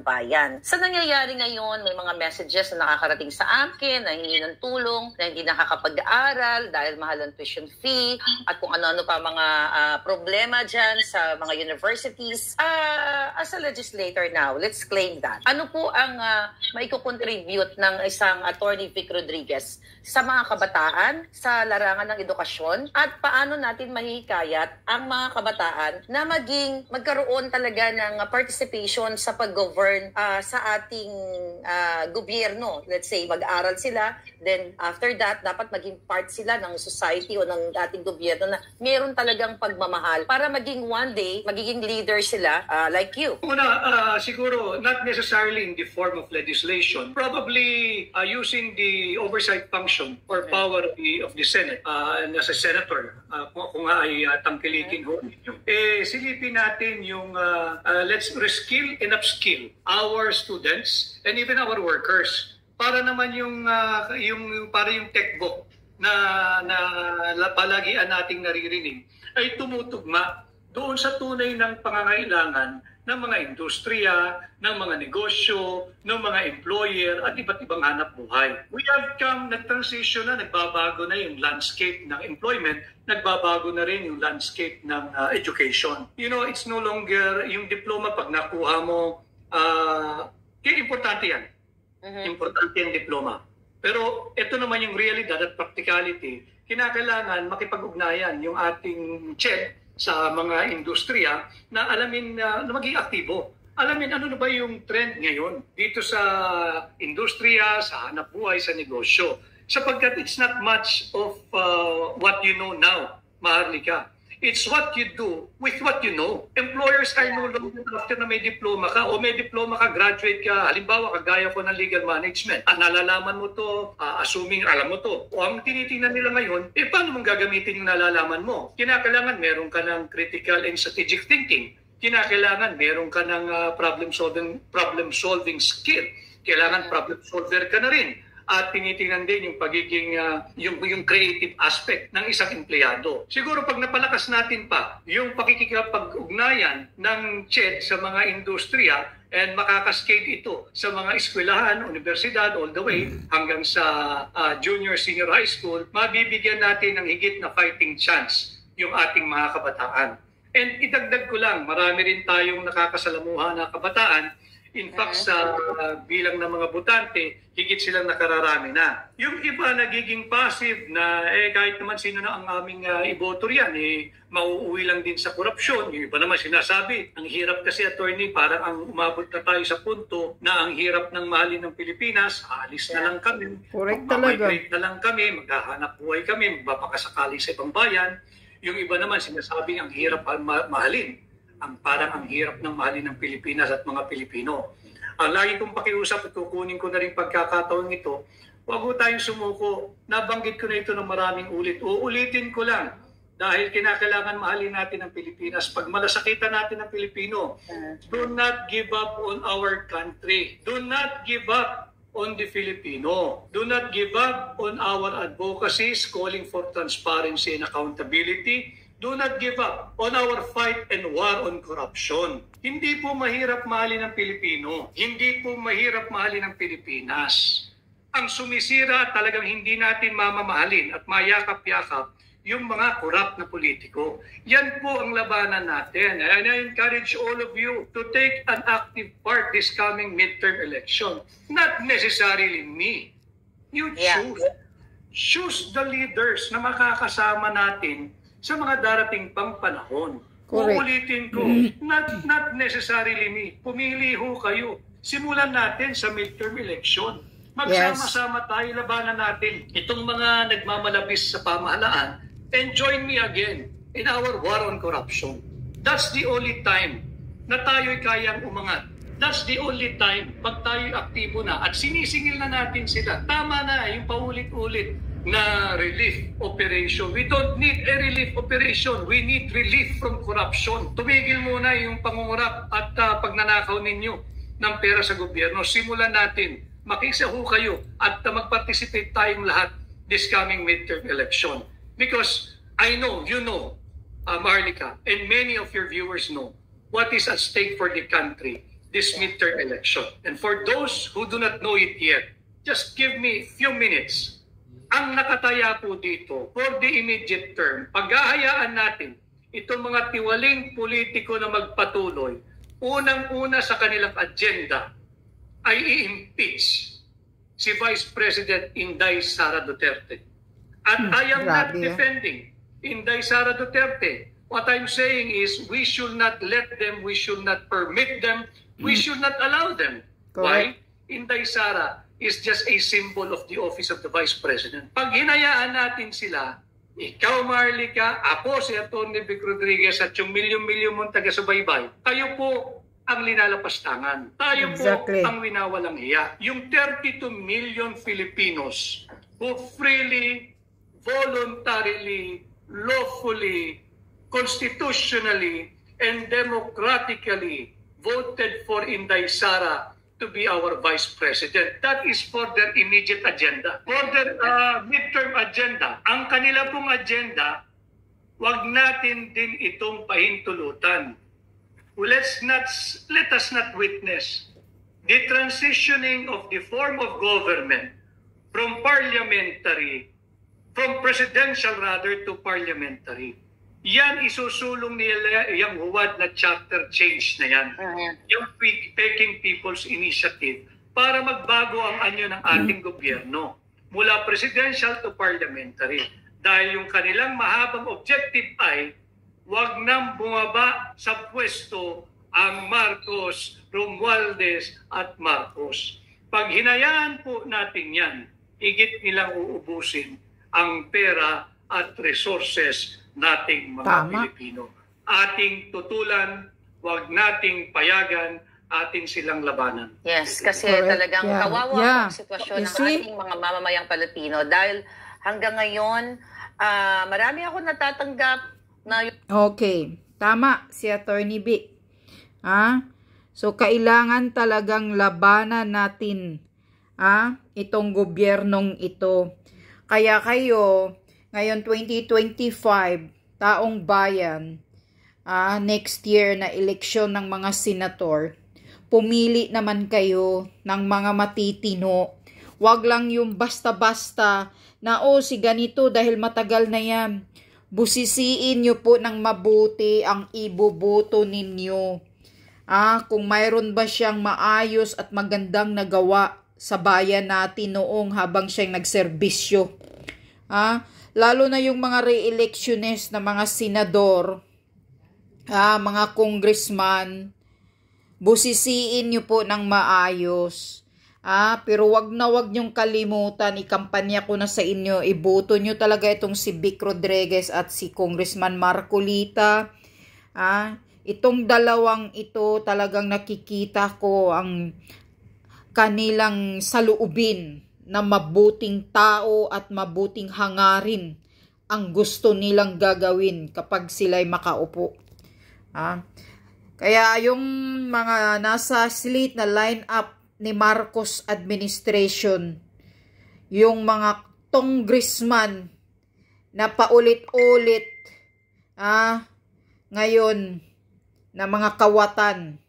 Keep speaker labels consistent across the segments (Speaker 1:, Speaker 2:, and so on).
Speaker 1: bayan. Sa nangyayari ngayon, may mga messages na nakakarating sa akin na hingi ng tulong, na hindi nakakapag-aaral dahil mahal ang tuition fee, at kung ano-ano pa mga problema dyan sa mga universities. As a legislator now, let's claim that. Ano po ang maiko-contribute ng isang Attorney Vic Rodriguez sa mga kabataan, sa larangan ng edukasyon, at paano natin mahihikayat ang mga kabataan na magkaroon talaga ng participation sa pag-govern sa ating gobyerno. Let's say, mag-aral sila, then after that, dapat maging part sila ng society o ng ating gobyerno na meron talagang pagmamahal para maging one day, magiging leader sila like you.
Speaker 2: Una, siguro, not necessarily in the form of legislation, probably using the oversight function or power of the Senate and as a senator, kung nga ay tangkilikin ho ninyo. Silipin natin yung let's reskill and upskill our students and even our workers para naman yung tech book na palagian nating naririnig ay tumutugma doon sa tunay ng pangangailangan ng mga industriya, ng mga negosyo, ng mga employer at iba't ibang hanap buhay. We have nag-transition na, nagbabago na yung landscape ng employment, nagbabago na rin yung landscape ng education. You know, it's no longer yung diploma pag nakuha mo, importante yan. Importante yung diploma. Pero ito naman yung realidad at practicality. Kinakailangan makipag-ugnayan yung ating CHED sa mga industriya na alamin na maging aktibo. Alamin ano na ba yung trend ngayon dito sa industriya, sa hanap buhay, sa negosyo. Sapagkat it's not much of what you know now, Maharlika. It's what you do with what you know. Employers are no longer after na may diploma ka o may diploma ka, graduate ka. Halimbawa, kagaya ko ng legal management. Nalalaman mo to, assuming alam mo to. O ang tinitingnan nila ngayon, paano mong gagamitin yung nalalaman mo? Kinakailangan meron ka ng critical and strategic thinking. Kinakailangan meron ka ng problem-solving skill. Kailangan problem solver ka na rin. At tinitingnan din yung pagiging yung creative aspect ng isang empleyado. Siguro pag napalakas natin pa yung pakikipag-ugnayan ng CHED sa mga industriya and makakaskade ito sa mga eskwelahan, universidad, all the way hanggang sa junior, senior high school, mabibigyan natin ng higit na fighting chance yung ating mga kabataan. And idagdag ko lang, marami rin tayong nakakasalamuha na kabataan. In fact, sa bilang ng mga botante, higit silang nakararami na. Yung iba nagiging passive na kahit naman sino na ang aming iboto riyan, mauuwi lang din sa korupsyon. Yung iba naman sinasabi, ang hirap kasi, attorney, parang ang umabot na tayo sa punto na ang hirap ng mahalin ng Pilipinas, alis na lang kami, mag-migrate na lang kami, maghahanap buhay kami, magpapakasakali sa ibang bayan. Yung iba naman sinasabi, ang hirap mahalin. Parang ang hirap ng mahalin ng Pilipinas at mga Pilipino. Lagi kong pakiusap at kukunin ko na rin pagkakataon ito, huwag po tayong sumuko. Nabanggit ko na ito ng maraming ulit. Uulitin ko lang dahil kinakailangan mahalin natin ang Pilipinas. Pag malasakitan natin ang Pilipino, do not give up on our country. Do not give up on the Filipino. Do not give up on our advocacies calling for transparency and accountability. Do not give up on our fight and war on corruption. Hindi po mahirap mahalin ng Pilipino. Hindi po mahirap mahalin ng Pilipinas. Ang sumisira talagang hindi natin mamamahalin at mayakap-yakap yung mga corrupt na politiko. Yan po ang labanan natin. And I encourage all of you to take an active part this coming midterm election. Not necessarily me. You choose. Choose the leaders na makakasama natin sa mga darating pang panahon. Uulitin ko, not necessarily me. Pumili ho kayo. Simulan natin sa midterm election. Magsama-sama tayo, labanan natin itong mga nagmamalabis sa pamahalaan and join me again in our war on corruption. That's the only time na tayo'y kayang umangat. That's the only time pag tayo'y aktibo na at sinisingil na natin sila. Tama na yung paulit-ulit na relief operation. We don't need a relief operation. We need relief from corruption. Tumigil muna yung pangungurap at pagnanakaw ninyo ng pera sa gobyerno. Simulan natin. Makisaho kayo at mag-participate tayong lahat this coming midterm election. Because I know, you know, Marlica, and many of your viewers know what is at stake for the country. this midterm election. And for those who do not know it yet, just give me a few minutes. Ang nakataya po dito for the immediate term, paghahayaan natin itong mga tiwaling politiko na magpatuloy, unang-una sa kanilang agenda ay i-impeach si Vice President Inday Sara Duterte. At I am not defending Inday Sara Duterte. What I'm saying is we should not let them, we should not permit them, we should not allow them. Why? Inday Sara is just a symbol of the office of the Vice President. Pag hinayaan natin sila, ikaw, Marlica, ako, si Atty. Vic Rodriguez, at yung milyon-milyon mong taga-subaybay, kayo po ang linalapastangan. Tayo po ang winawalang hiya. Yung 32 million Filipinos who freely, voluntarily, lawfully, constitutionally, and democratically voted for Inday Sara to be our Vice President. That is for their immediate agenda. For their midterm agenda. Ang kanila pong agenda, wag natin din itong pahintulutan. Let us not witness the transitioning of the form of government from presidential rather to parliamentary. Yan isusulong nila yung huwad na chapter change na yan. Yung Peking People's Initiative para magbago ang anyo ng ating gobyerno mula presidential to parliamentary. Dahil yung kanilang mahabang objective ay wag nang bumaba sa pwesto ang Marcos, Romualdez at Marcos. Pag hinayaan po natin yan, higit nilang uubusin ang pera at resources nating mga Pilipino. Ating tutulan, wag nating payagan, atin silang labanan.
Speaker 1: Yes, kasi talagang kawawa ang sitwasyon ng ating mga mamamayang Pilipino dahil hanggang ngayon, marami ako natatanggap na...
Speaker 3: Okay, tama si Atty. Vic. So, kailangan talagang labanan natin itong gobyernong ito. Kaya kayo, ngayon 2025, taong bayan, next year na eleksyon ng mga senator, pumili naman kayo ng mga matitino. Wag lang yung basta-basta na si ganito dahil matagal na yan. Busisiin nyo po ng mabuti ang iboboto ninyo. Kung mayroon ba siyang maayos at magandang nagawa sa bayan natin noong habang siyang nagserbisyo. Lalo na yung mga re-electionist na mga senador, mga congressman, busisiin nyo po ng maayos. Pero wag nyong kalimutan, ikampanya ko na sa inyo, iboto nyo talaga itong si Vic Rodriguez at si Congressman Marcolita. Itong dalawang ito talagang nakikita ko ang kanilang saluubin na mabuting tao at mabuting hangarin ang gusto nilang gagawin kapag sila'y makaupo. Kaya yung mga nasa slate na line-up ni Marcos administration, yung mga congressman na paulit-ulit ngayon na mga kawatan,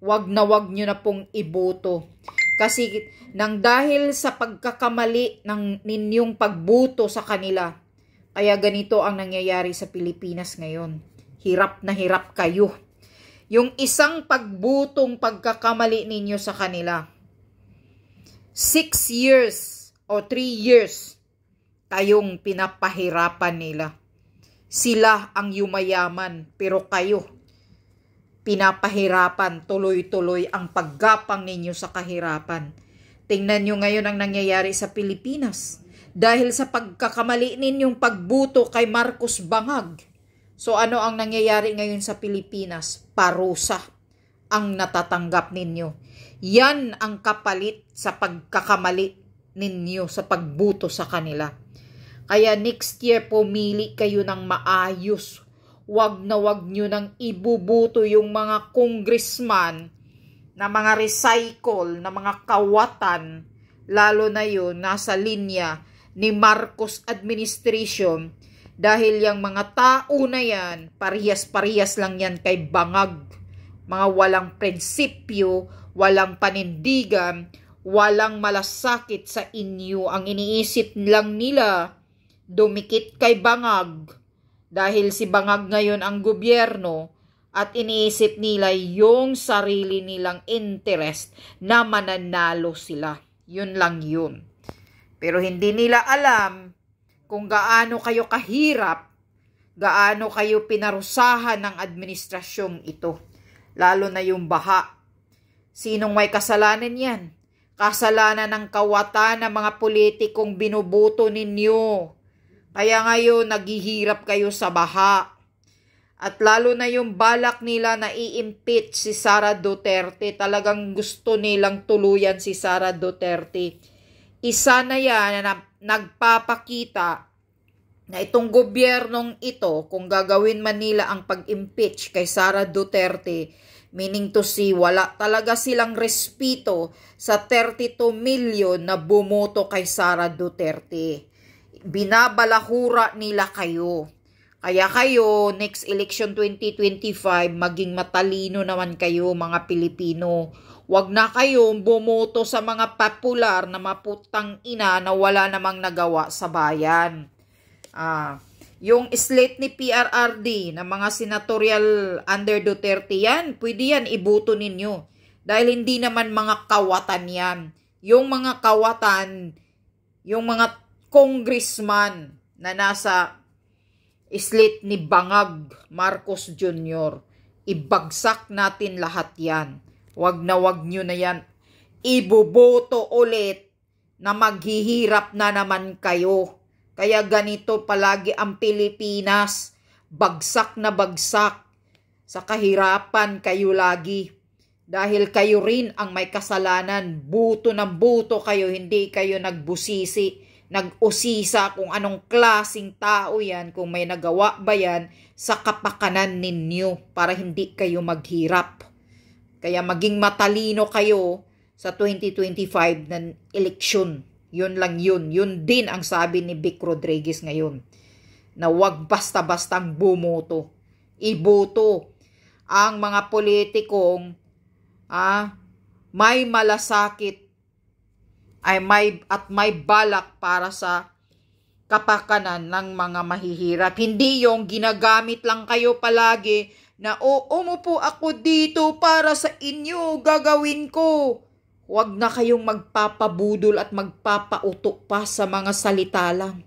Speaker 3: wag nyo na pong iboto. Kasi nang dahil sa pagkakamali ng ninyong pagboto sa kanila, kaya ganito ang nangyayari sa Pilipinas ngayon. Hirap na hirap kayo. Yung isang pagbutong pagkakamali ninyo sa kanila, 6 years o 3 years, kayong pinapahirapan nila. Sila ang yumayaman, pero kayo, pinapahirapan, tuloy-tuloy ang paggapang ninyo sa kahirapan. Tingnan nyo ngayon ang nangyayari sa Pilipinas. Dahil sa pagkakamali ninyong pagbuto kay Marcos Bangag. So ano ang nangyayari ngayon sa Pilipinas? Parusa ang natatanggap ninyo. Yan ang kapalit sa pagkakamali ninyo sa pagbuto sa kanila. Kaya next year pumili kayo ng maayos. Wag nyo nang ibubuto yung mga congressman na mga recycle, na mga kawatan, lalo na yun, nasa linya ni Marcos administration, dahil yung mga tao na yan, parehas-parehas lang yan kay Bangag mga walang prinsipyo, walang panindigan, walang malasakit sa inyo. Ang iniisip lang nila, dumikit kay Bangag, dahil si Bangag ngayon ang gobyerno, at iniisip nila yung sarili nilang interest na mananalo sila. Yun lang yun. Pero hindi nila alam kung gaano kayo kahirap, gaano kayo pinarusahan ng administrasyong ito. Lalo na yung baha. Sinong may kasalanan yan? Kasalanan ng kawatan ng mga politikong binubuto ninyo. Kaya ngayon naghihirap kayo sa baha. At lalo na yung balak nila na i-impeach si Sara Duterte, talagang gusto nilang tuluyan si Sara Duterte. Isa na yan na nagpapakita na itong gobyernong ito, kung gagawin man nila ang pag-impeach kay Sara Duterte, meaning to say, wala talaga silang respeto sa 32 million na bumoto kay Sara Duterte. Binabalahura nila kayo. Kaya kayo, next election 2025, maging matalino naman kayo mga Pilipino. Huwag na kayong bumoto sa mga popular na maputang ina na wala namang nagawa sa bayan. Yung slate ni PRRD na mga senatorial under Duterte yan, pwede yan iboto ninyo. Dahil hindi naman mga kawatan yan. Yung mga kawatan, yung mga congressman na nasa slate ni Bangag Marcos Jr., ibagsak natin lahat yan. Wag nyo na yan. Iboboto ulit na maghihirap na naman kayo. Kaya ganito palagi ang Pilipinas. Bagsak na bagsak. Sa kahirapan kayo lagi. Dahil kayo rin ang may kasalanan. Buto ng buto kayo, hindi kayo nagbusisi, nag-usisa kung anong klaseng tao yan, kung may nagawa ba yan sa kapakanan ninyo para hindi kayo maghirap. Kaya maging matalino kayo sa 2025 na eleksyon. Yun lang yun. Yun din ang sabi ni Vic Rodriguez ngayon. Na wag basta-bastang bumoto. Iboto ang mga politikong may malasakit at may balak para sa kapakanan ng mga mahihirap. Hindi yung ginagamit lang kayo palagi na umupo ako dito para sa inyo, gagawin ko. Huwag na kayong magpapabudol at magpapauto pa sa mga salita lang.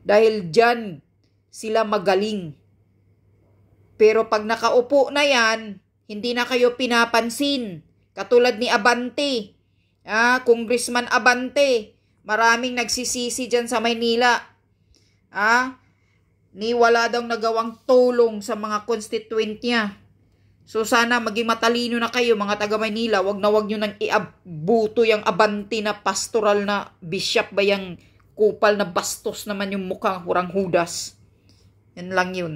Speaker 3: Dahil dyan sila magaling. Pero pag nakaupo na yan, hindi na kayo pinapansin. Katulad ni Abante. Congressman Abante, maraming nagsisisi dyan sa Maynila. Ni wala daw nagawang tulong sa mga constituent niya. So sana maging matalino na kayo mga taga Maynila. Wag nyo nang iabuto yung Abante na pastoral na bishop ba yung kupal na bastos naman yung mukhang hurang Judas. Yan lang yun.